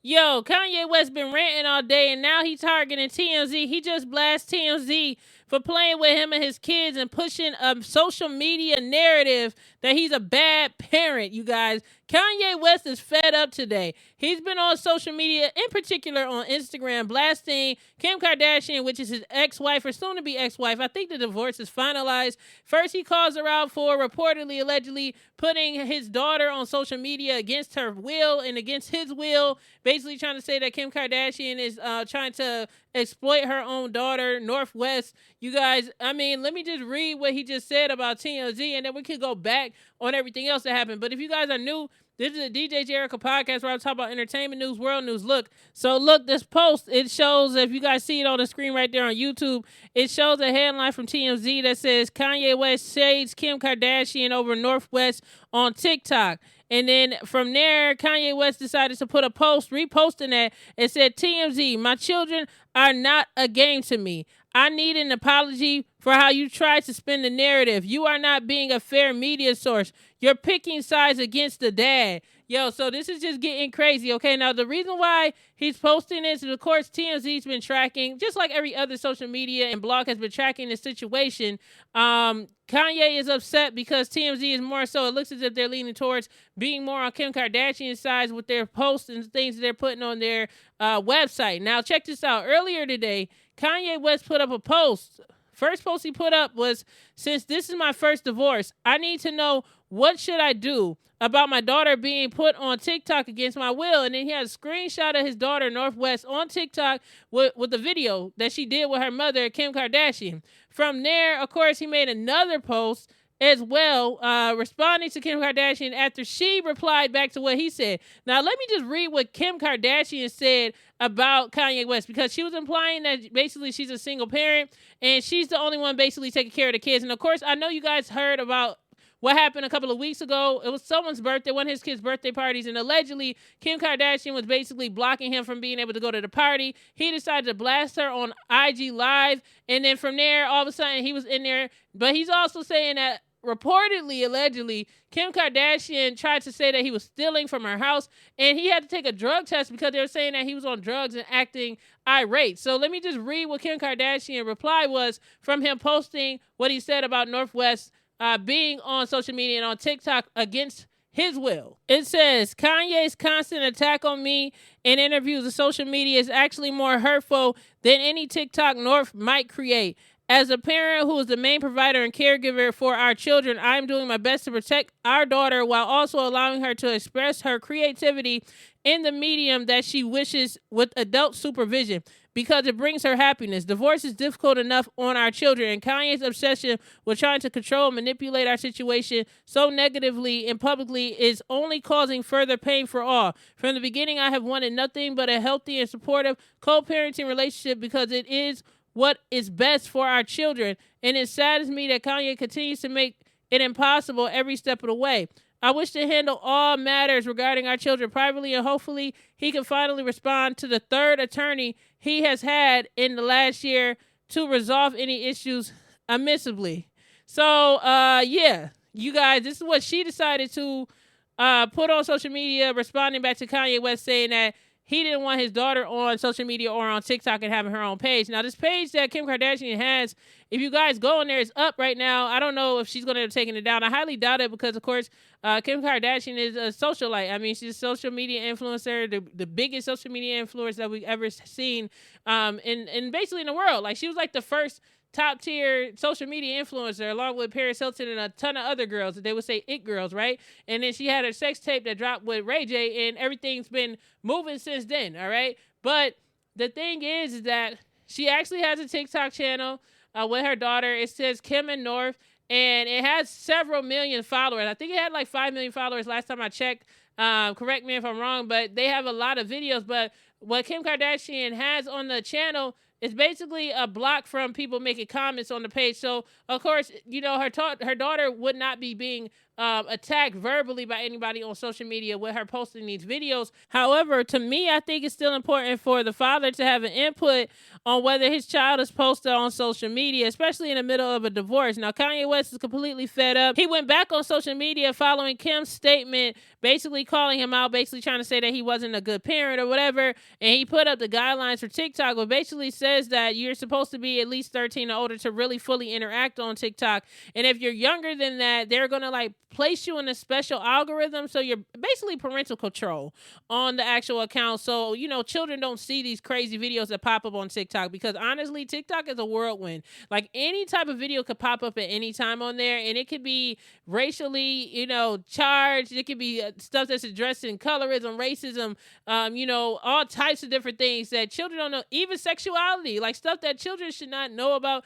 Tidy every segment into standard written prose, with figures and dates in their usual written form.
Yo, Kanye West been ranting all day, and now he's targeting TMZ. He just blasted TMZ for playing with him and his kids and pushing a social media narrative that he's a bad parent, you guys. Kanye West is fed up today. He's been on social media, in particular on Instagram, blasting Kim Kardashian, which is his ex-wife or soon-to-be ex-wife. I think the divorce is finalized. First, he calls her out for reportedly, allegedly putting his daughter on social media against her will and against his will, basically trying to say that Kim Kardashian is trying to exploit her own daughter, Northwest. You guys, I mean, let me just read what he just said about TMZ, and then we can go back on everything else that happened. But if you guys are new, this is a DJ Jericho podcast where I talk about entertainment news, world news. Look, this post, it shows, if you guys see it on the screen right there on YouTube, it shows a headline from TMZ that says Kanye West shades Kim Kardashian over Northwest on TikTok. And then from there, Kanye West decided to put a post, reposting that. It said, TMZ, my children are not a game to me. I need an apology for how you tried to spin the narrative. You are not being a fair media source. You're picking sides against the dad. Yo, so this is just getting crazy, okay? Now, the reason why he's posting this is, of course, TMZ's been tracking, just like every other social media and blog has been tracking the situation. Kanye is upset because TMZ is more so, it looks as if they're leaning towards being more on Kim Kardashian's side with their posts and things that they're putting on their website. Now, check this out. Earlier today, Kanye West put up a post. First post he put up was, since this is my first divorce, I need to know what should I do about my daughter being put on TikTok against my will. And then he had a screenshot of his daughter, Northwest, on TikTok with the video that she did with her mother, Kim Kardashian. From there, of course, he made another post as well, responding to Kim Kardashian after she replied back to what he said. Now, let me just read what Kim Kardashian said about Kanye West, because she was implying that basically she's a single parent and she's the only one basically taking care of the kids. And of course, I know you guys heard about what happened a couple of weeks ago. It was someone's birthday, one of his kids' birthday parties, and allegedly Kim Kardashian was basically blocking him from being able to go to the party. He decided to blast her on IG Live, and then from there, all of a sudden, he was in there. But he's also saying that reportedly, allegedly, Kim Kardashian tried to say that he was stealing from her house, and he had to take a drug test because they were saying that he was on drugs and acting irate. So let me just read what Kim Kardashian reply was from him posting what he said about Northwest being on social media and on TikTok against his will. It says, Kanye's constant attack on me in interviews and social media is actually more hurtful than any TikTok North might create. As a parent who is the main provider and caregiver for our children, I am doing my best to protect our daughter while also allowing her to express her creativity in the medium that she wishes with adult supervision, because it brings her happiness. Divorce is difficult enough on our children, and Kanye's obsession with trying to control and manipulate our situation so negatively and publicly is only causing further pain for all. From the beginning, I have wanted nothing but a healthy and supportive co-parenting relationship because it is what is best for our children, and it saddens me that Kanye continues to make it impossible every step of the way. I wish to handle all matters regarding our children privately, and hopefully he can finally respond to the third attorney he has had in the last year to resolve any issues amicably. So, yeah, you guys, this is what she decided to put on social media, responding back to Kanye West saying that he didn't want his daughter on social media or on TikTok and having her own page. Now, this page that Kim Kardashian has, if you guys go in there, it's up right now. I don't know if she's going to end up taking it down. I highly doubt it because, of course, Kim Kardashian is a socialite. I mean, she's a social media influencer, the biggest social media influencer that we've ever seen in basically in the world. Like, she was like the first top tier social media influencer, along with Paris Hilton and a ton of other girls that they would say it girls, right? And then she had her sex tape that dropped with Ray J, and everything's been moving since then, all right? But the thing is that she actually has a TikTok channel with her daughter. It says Kim and North, and it has several million followers. I think it had like 5 million followers last time I checked. Correct me if I'm wrong, but they have a lot of videos. But what Kim Kardashian has on the channel, it's basically a block from people making comments on the page. So, of course, you know, her daughter would not be being attacked verbally by anybody on social media with her posting these videos. However, to me, I think it's still important for the father to have an input on whether his child is posted on social media, especially in the middle of a divorce. Now, Kanye West is completely fed up. He went back on social media following Kim's statement, basically calling him out, basically trying to say that he wasn't a good parent or whatever. And he put up the guidelines for TikTok, which basically says that you're supposed to be at least 13 or older to really fully interact on TikTok. And if you're younger than that, they're going to like place you in a special algorithm. So you're basically parental control on the actual account. So, you know, children don't see these crazy videos that pop up on TikTok, because honestly, TikTok is a whirlwind. Like any type of video could pop up at any time on there, and it could be racially, you know, charged. It could be stuff that's addressing colorism, racism, you know, all types of different things that children don't know, even sexuality, like stuff that children should not know about.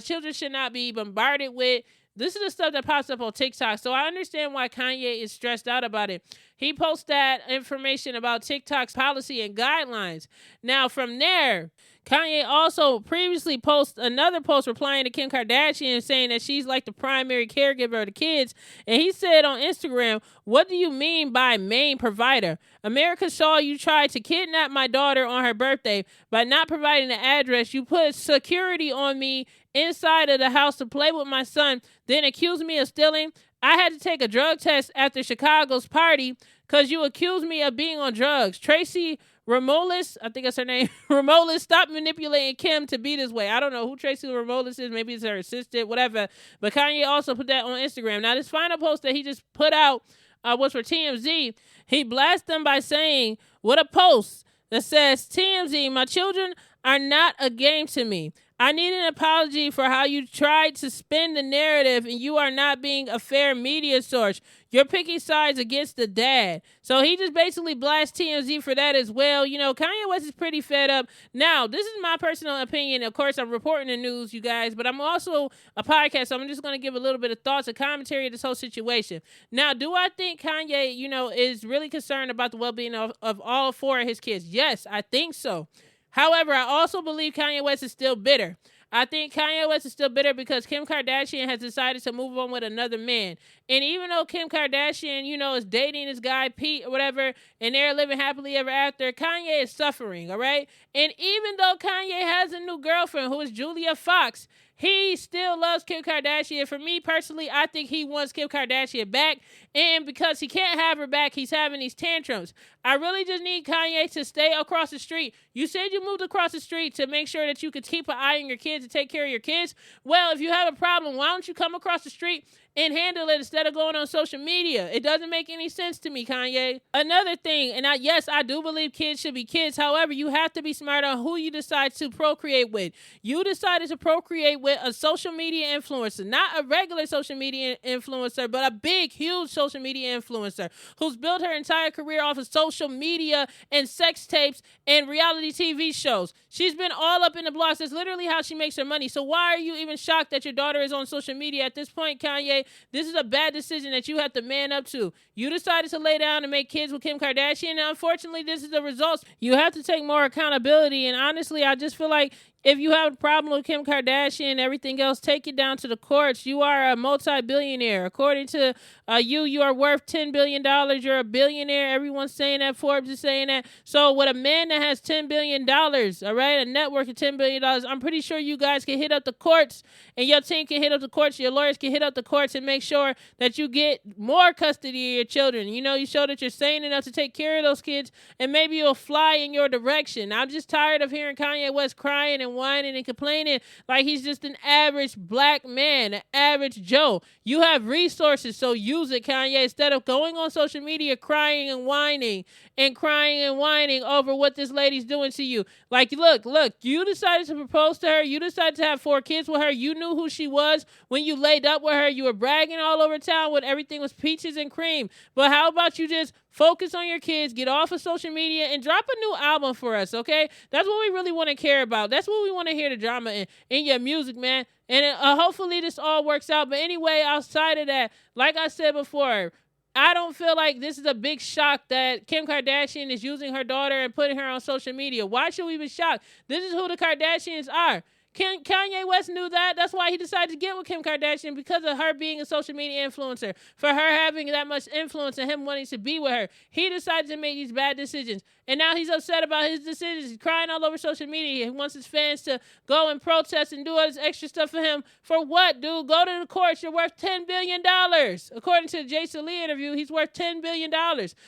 Children should not be bombarded with. This is the stuff that pops up on TikTok. So I understand why Kanye is stressed out about it. He posts that information about TikTok's policy and guidelines. Now, from there, Kanye also previously posted another post replying to Kim Kardashian, saying that she's like the primary caregiver of the kids. And he said on Instagram, "What do you mean by main provider? America saw you try to kidnap my daughter on her birthday. By not providing the address, you put security on me inside of the house to play with my son, then accuse me of stealing. I had to take a drug test after Chicago's party because you accused me of being on drugs. Tracy Ramolis," I think that's her name, "Ramolis, stop manipulating Kim to be this way." I don't know who Tracy Ramolis is. Maybe it's her assistant, whatever. But Kanye also put that on Instagram. Now, this final post that he just put out was for TMZ. He blasted them by saying, "What a post that says, TMZ, my children are not a game to me. I need an apology for how you tried to spin the narrative, and you are not being a fair media source. You're picking sides against the dad." So he just basically blasts TMZ for that as well. You know, Kanye West is pretty fed up. Now, this is my personal opinion. Of course, I'm reporting the news, you guys, but I'm also a podcast, so I'm just going to give a little bit of thoughts and commentary of this whole situation. Now, do I think Kanye, you know, is really concerned about the well-being of all four of his kids? Yes, I think so. However, I also believe Kanye West is still bitter. I think Kanye West is still bitter because Kim Kardashian has decided to move on with another man. And even though Kim Kardashian, you know, is dating this guy, Pete, or whatever, and they're living happily ever after, Kanye is suffering, all right? And even though Kanye has a new girlfriend who is Julia Fox, he still loves Kim Kardashian. For me personally, I think he wants Kim Kardashian back. And because he can't have her back, he's having these tantrums. I really just need Kanye to stay across the street. You said you moved across the street to make sure that you could keep an eye on your kids and take care of your kids. Well, if you have a problem, why don't you come across the street and handle it instead of going on social media? It doesn't make any sense to me, Kanye. Another thing, and yes, I do believe kids should be kids. However, you have to be smart on who you decide to procreate with. You decided to procreate with a social media influencer, not a regular social media influencer, but a big, huge social media influencer who's built her entire career off of social media and sex tapes and reality TV shows. She's been all up in the blogs. That's literally how she makes her money. So why are you even shocked that your daughter is on social media at this point, Kanye? This is a bad decision that you have to man up to. You decided to lay down and make kids with Kim Kardashian, and unfortunately, this is the results. You have to take more accountability, and honestly, I just feel like if you have a problem with Kim Kardashian and everything else, take it down to the courts. You are a multi-billionaire. According to you are worth $10 billion. You're a billionaire. Everyone's saying that. Forbes is saying that. So with a man that has $10 billion, all right, a net worth of $10 billion, I'm pretty sure you guys can hit up the courts, and your team can hit up the courts, your lawyers can hit up the courts and make sure that you get more custody of your children. You know, you show that you're sane enough to take care of those kids, and maybe you'll fly in your direction. I'm just tired of hearing Kanye West crying and whining and complaining like he's just an average black man, an average Joe. You have resources, so use it, Kanye, instead of going on social media crying and whining over what this lady's doing to you. Like, look, you decided to propose to her. You decided to have 4 kids with her. You knew who she was when you laid up with her. You were bragging all over town when everything was peaches and cream. But how about you just focus on your kids, get off of social media, and drop a new album for us, okay? That's what we really want to care about. That's what we want to hear the drama in your music, man. And hopefully this all works out. But anyway, outside of that, like I said before, I don't feel like this is a big shock that Kim Kardashian is using her daughter and putting her on social media. Why should we be shocked? This is who the Kardashians are. Kanye West knew that. That's why he decided to get with Kim Kardashian, because of her being a social media influencer, for her having that much influence and him wanting to be with her. He decided to make these bad decisions. And now he's upset about his decisions. He's crying all over social media. He wants his fans to go and protest and do all this extra stuff for him. For what, dude? Go to the courts. You're worth $10 billion. According to the Jason Lee interview, he's worth $10 billion.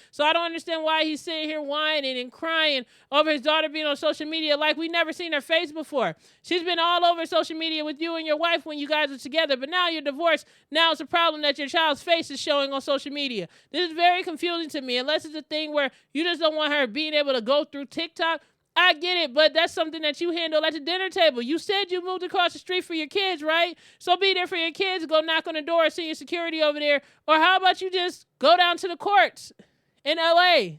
So I don't understand why he's sitting here whining and crying over his daughter being on social media like we never seen her face before. She's been all over social media with you and your wife when you guys are together, but now you're divorced. Now it's a problem that your child's face is showing on social media. This is very confusing to me, unless it's a thing where you just don't want her being able to go through TikTok. I get it, but that's something that you handle at the dinner table. You said you moved across the street for your kids, right? So be there for your kids. Go knock on the door, see your security over there. Or how about you just go down to the courts in LA,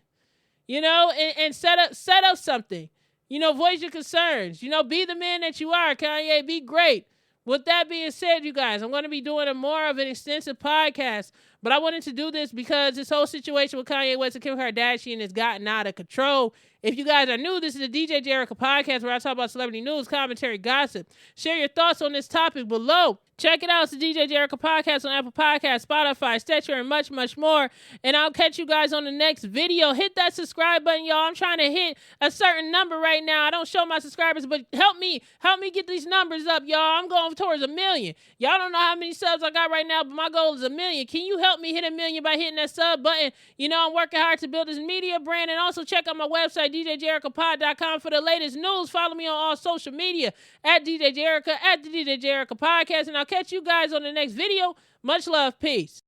and set up something. Voice your concerns. Be the man that you are, Kanye. Be great. With that being said, you guys, I'm going to be doing more of an extensive podcast, but I wanted to do this because this whole situation with Kanye West and Kim Kardashian has gotten out of control. If you guys are new, this is the DJ Jerica podcast where I talk about celebrity news, commentary, gossip. Share your thoughts on this topic below. Check it out. It's the DJ Jerica podcast on Apple Podcasts, Spotify, Stitcher, and much, much more. And I'll catch you guys on the next video. Hit that subscribe button, y'all. I'm trying to hit a certain number right now. I don't show my subscribers, but help me get these numbers up, y'all. I'm going towards 1 million. Y'all don't know how many subs I got right now, but my goal is 1 million. Can you help me hit 1 million by hitting that sub button? I'm working hard to build this media brand. And also check out my website, djjericapod.com, for the latest news. Follow me on all social media at DJ Jerica, at the DJ Jerica podcast. And I'll catch you guys on the next video. Much love. Peace.